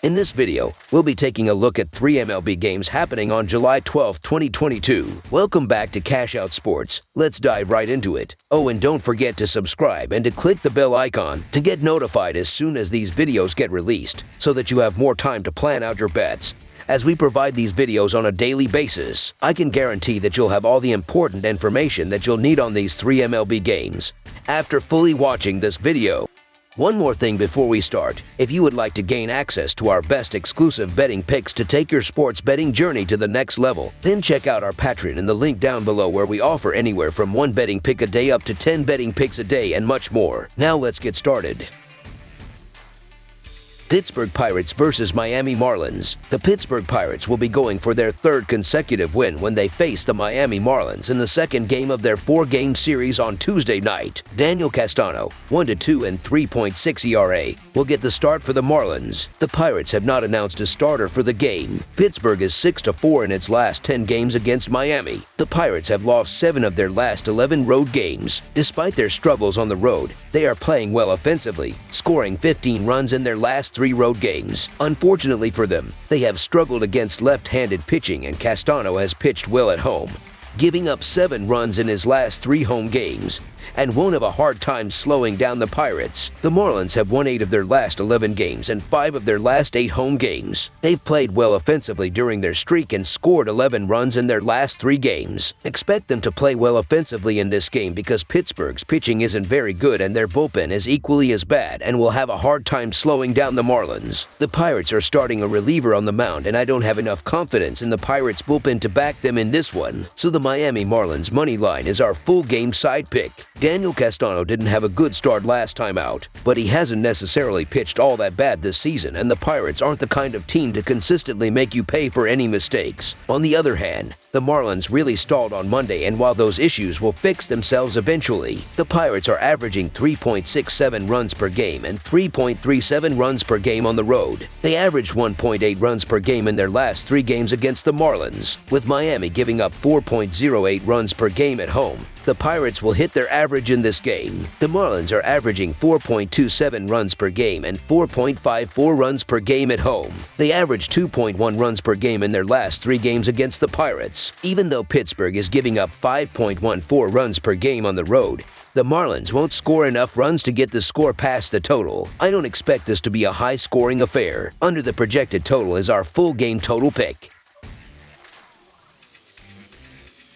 In this video, we'll be taking a look at 3 MLB games happening on July 12, 2022. Welcome back to Cash Out Sports. Let's dive right into it. Oh, and don't forget to subscribe and to click the bell icon to get notified as soon as these videos get released, so that you have more time to plan out your bets. As we provide these videos on a daily basis, I can guarantee that you'll have all the important information that you'll need on these 3 MLB games after fully watching this video. One more thing before we start. If you would like to gain access to our best exclusive betting picks to take your sports betting journey to the next level, then check out our Patreon in the link down below, where we offer anywhere from 1 betting pick a day up to 10 betting picks a day and much more. Now let's get started. Pittsburgh Pirates versus Miami Marlins. The Pittsburgh Pirates will be going for their 3rd consecutive win when they face the Miami Marlins in the second game of their 4-game series on Tuesday night. Daniel Castano, 1-2 and 3.6 ERA, will get the start for the Marlins. The Pirates have not announced a starter for the game. Pittsburgh is 6-4 in its last 10 games against Miami. The Pirates have lost 7 of their last 11 road games. Despite their struggles on the road, they are playing well offensively, scoring 15 runs in their last 3 road games. Unfortunately for them, they have struggled against left-handed pitching, and Castano has pitched well at home, giving up 7 runs in his last 3 home games, and won't have a hard time slowing down the Pirates. The Marlins have won 8 of their last 11 games and 5 of their last 8 home games. They've played well offensively during their streak and scored 11 runs in their last 3 games. Expect them to play well offensively in this game because Pittsburgh's pitching isn't very good and their bullpen is equally as bad and will have a hard time slowing down the Marlins. The Pirates are starting a reliever on the mound, and I don't have enough confidence in the Pirates bullpen to back them in this one, so the Miami Marlins money line is our full game side pick. Daniel Castano didn't have a good start last time out, but he hasn't necessarily pitched all that bad this season, and the Pirates aren't the kind of team to consistently make you pay for any mistakes. On the other hand, the Marlins really stalled on Monday, and while those issues will fix themselves eventually, the Pirates are averaging 3.67 runs per game and 3.37 runs per game on the road. They averaged 1.8 runs per game in their last 3 games against the Marlins, with Miami giving up 4.08 runs per game at home. The Pirates will hit their average in this game. The Marlins are averaging 4.27 runs per game and 4.54 runs per game at home. They averaged 2.1 runs per game in their last 3 games against the Pirates. Even though Pittsburgh is giving up 5.14 runs per game on the road, the Marlins won't score enough runs to get the score past the total. I don't expect this to be a high-scoring affair. Under the projected total is our full game total pick.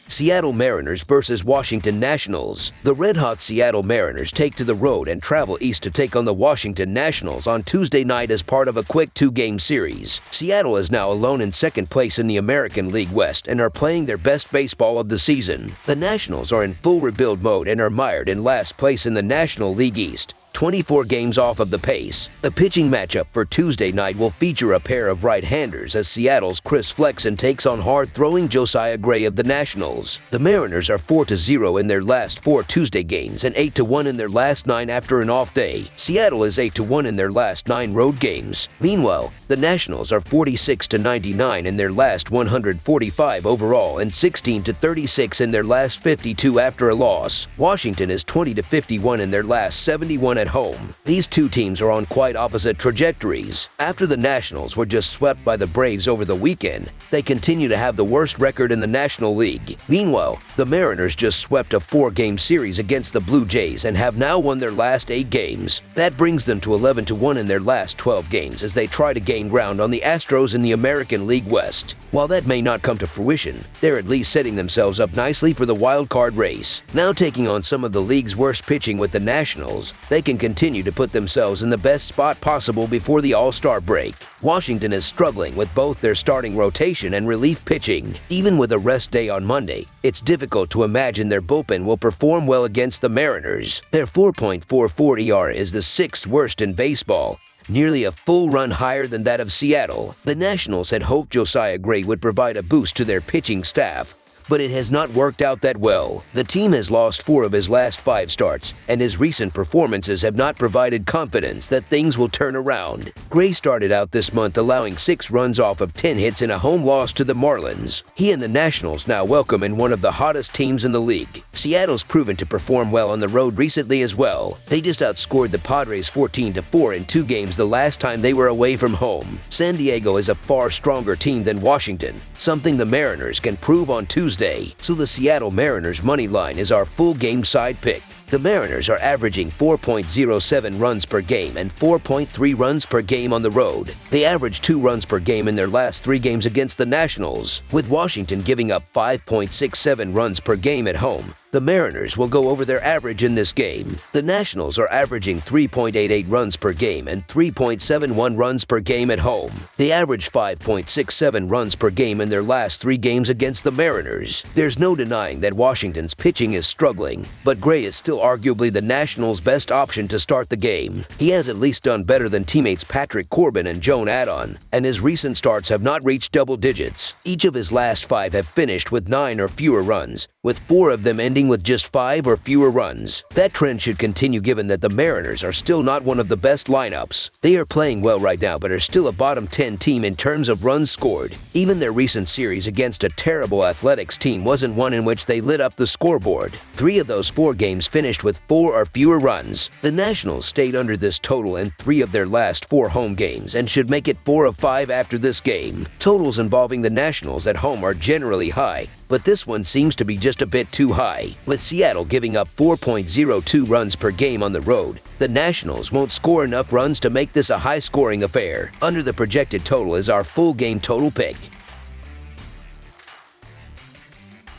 Seattle Mariners versus Washington Nationals. The red-hot Seattle Mariners take to the road and travel east to take on the Washington Nationals on Tuesday night as part of a quick 2-game series. Seattle is now alone in 2nd place in the American League West and are playing their best baseball of the season. The Nationals are in full rebuild mode and are mired in last place in the National League East, 24 games off of the pace. The pitching matchup for Tuesday night will feature a pair of right-handers as Seattle's Chris Flexen takes on hard-throwing Josiah Gray of the Nationals. The Mariners are 4-0 in their last 4 Tuesday games and 8-1 in their last 9 after an off day. Seattle is 8-1 in their last 9 road games. Meanwhile, the Nationals are 46-99 in their last 145 overall and 16-36 in their last 52 after a loss. Washington is 20-51 in their last 71 at home. These 2 teams are on quite opposite trajectories. After the Nationals were just swept by the Braves over the weekend, they continue to have the worst record in the National League. Meanwhile, the Mariners just swept a 4-game series against the Blue Jays and have now won their last 8 games. That brings them to 11-1 in their last 12 games as they try to gain ground on the Astros in the American League West. While that may not come to fruition, they're at least setting themselves up nicely for the wild card race. Now taking on some of the league's worst pitching with the Nationals, they can continue to put themselves in the best spot possible before the All-Star break. Washington is struggling with both their starting rotation and relief pitching. Even with a rest day on Monday, it's difficult to imagine their bullpen will perform well against the Mariners. Their 4.44 ERA is the 6th worst in baseball, nearly a full run higher than that of Seattle. The Nationals had hoped Josiah Gray would provide a boost to their pitching staff, but it has not worked out that well. The team has lost 4 of his last 5 starts, and his recent performances have not provided confidence that things will turn around. Gray started out this month allowing 6 runs off of 10 hits in a home loss to the Marlins. He and the Nationals now welcome in one of the hottest teams in the league. Seattle's proven to perform well on the road recently as well. They just outscored the Padres 14-4 in 2 games the last time they were away from home. San Diego is a far stronger team than Washington, something the Mariners can prove on Tuesday. So the Seattle Mariners money line is our full game side pick. The Mariners are averaging 4.07 runs per game and 4.3 runs per game on the road. They average 2 runs per game in their last 3 games against the Nationals, with Washington giving up 5.67 runs per game at home. The Mariners will go over their average in this game. The Nationals are averaging 3.88 runs per game and 3.71 runs per game at home. They average 5.67 runs per game in their last 3 games against the Mariners. There's no denying that Washington's pitching is struggling, but Gray is still arguably the Nationals' best option to start the game. He has at least done better than teammates Patrick Corbin and Joan Adon, and his recent starts have not reached double digits. Each of his last 5 have finished with 9 or fewer runs, with 4 of them ending with just 5 or fewer runs. That trend should continue given that the Mariners are still not one of the best lineups. They are playing well right now but are still a bottom 10 team in terms of runs scored. Even their recent series against a terrible Athletics team wasn't one in which they lit up the scoreboard. 3 of those 4 games finished with 4 or fewer runs. The Nationals stayed under this total in 3 of their last 4 home games and should make it 4 of 5 after this game. Totals involving the Nationals at home are generally high, but this one seems to be just a bit too high. With Seattle giving up 4.02 runs per game on the road, the Nationals won't score enough runs to make this a high-scoring affair. Under the projected total is our full game total pick.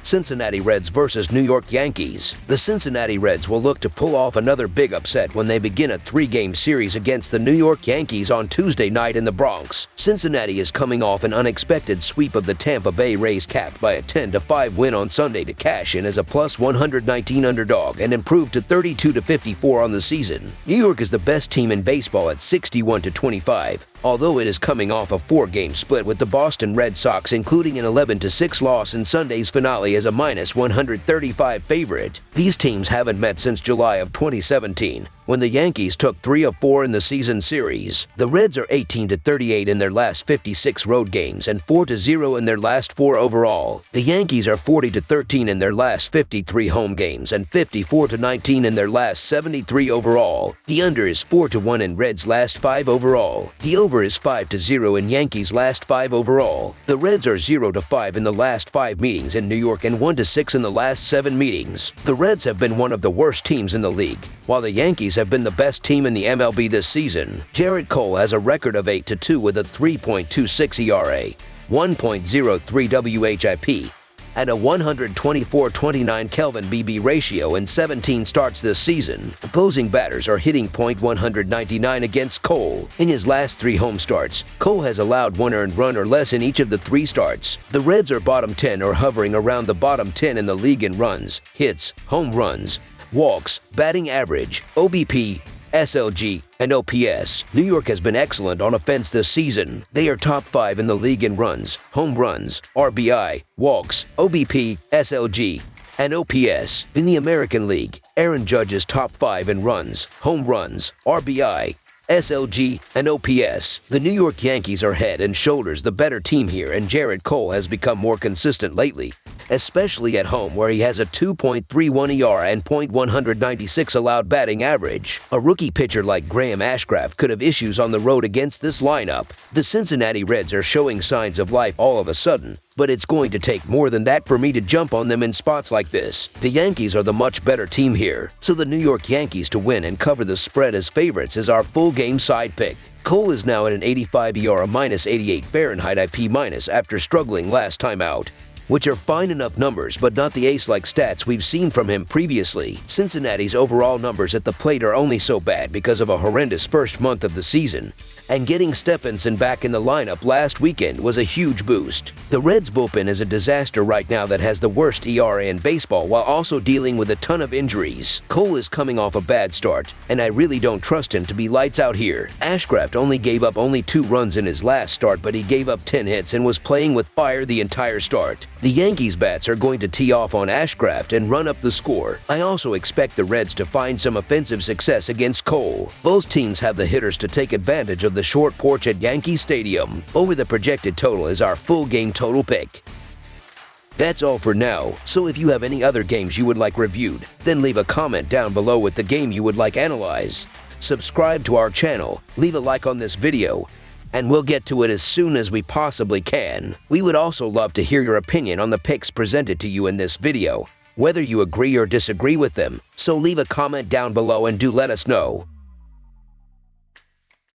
Cincinnati Reds versus New York Yankees. The Cincinnati Reds will look to pull off another big upset when they begin a 3-game series against the New York Yankees on Tuesday night in the Bronx. Cincinnati is coming off an unexpected sweep of the Tampa Bay Rays, capped by a 10-5 win on Sunday to cash in as a plus 119 underdog and improve to 32-54 on the season. New York is the best team in baseball at 61-25. Although it is coming off a 4-game split with the Boston Red Sox, including an 11-6 loss in Sunday's finale as a minus 135 favorite. These teams haven't met since July of 2017, when the Yankees took 3 of 4 in the season series. The Reds are 18-38 in their last 56 road games and 4-0 in their last 4 overall. The Yankees are 40-13 in their last 53 home games and 54-19 in their last 73 overall. The under is 4-1 in Reds' last 5 overall. The over is 5-0 in Yankees' last 5 overall. The Reds are 0-5 in the last 5 meetings in New York and 1-6 in the last 7 meetings. The Reds have been one of the worst teams in the league, while the Yankees have been the best team in the MLB this season. Jarrett Cole has a record of 8-2 with a 3.26 ERA, 1.03 WHIP, and a 124-29 Kelvin BB ratio in 17 starts this season. Opposing batters are hitting .199 against Cole. In his last 3 home starts, Cole has allowed 1 earned run or less in each of the 3 starts. The Reds are bottom 10 or hovering around the bottom 10 in the league in runs, hits, home runs, walks, batting average, OBP, SLG, and OPS. New York has been excellent on offense this season. They are top 5 in the league in runs, home runs, RBI, walks, OBP, SLG, and OPS. In the American League, Aaron Judge is top 5 in runs, home runs, RBI, SLG, and OPS. The New York Yankees are head and shoulders the better team here, and Jarrett Cole has become more consistent lately, especially at home where he has a 2.31 ERA and .196 allowed batting average. A rookie pitcher like Graham Ashcraft could have issues on the road against this lineup. The Cincinnati Reds are showing signs of life all of a sudden, but it's going to take more than that for me to jump on them in spots like this. The Yankees are the much better team here, so the New York Yankees to win and cover the spread as favorites is our full game side pick. Cole is now at an 85 ERA minus 88 Fahrenheit IP minus after struggling last time out, which are fine enough numbers but not the ace-like stats we've seen from him previously. Cincinnati's overall numbers at the plate are only so bad because of a horrendous first month of the season, and getting Stephenson back in the lineup last weekend was a huge boost. The Reds' bullpen is a disaster right now that has the worst ERA in baseball while also dealing with a ton of injuries. Cole is coming off a bad start, and I really don't trust him to be lights out here. Ashcraft only gave up 2 runs in his last start, but he gave up 10 hits and was playing with fire the entire start. The Yankees bats are going to tee off on Ashcraft and run up the score. I also expect the Reds to find some offensive success against Cole. Both teams have the hitters to take advantage of the short porch at Yankee Stadium. Over the projected total is our full game total pick. That's all for now, so if you have any other games you would like reviewed, then leave a comment down below with the game you would like analyzed. Subscribe to our channel, leave a like on this video, and we'll get to it as soon as we possibly can. We would also love to hear your opinion on the picks presented to you in this video, whether you agree or disagree with them, so leave a comment down below and do let us know.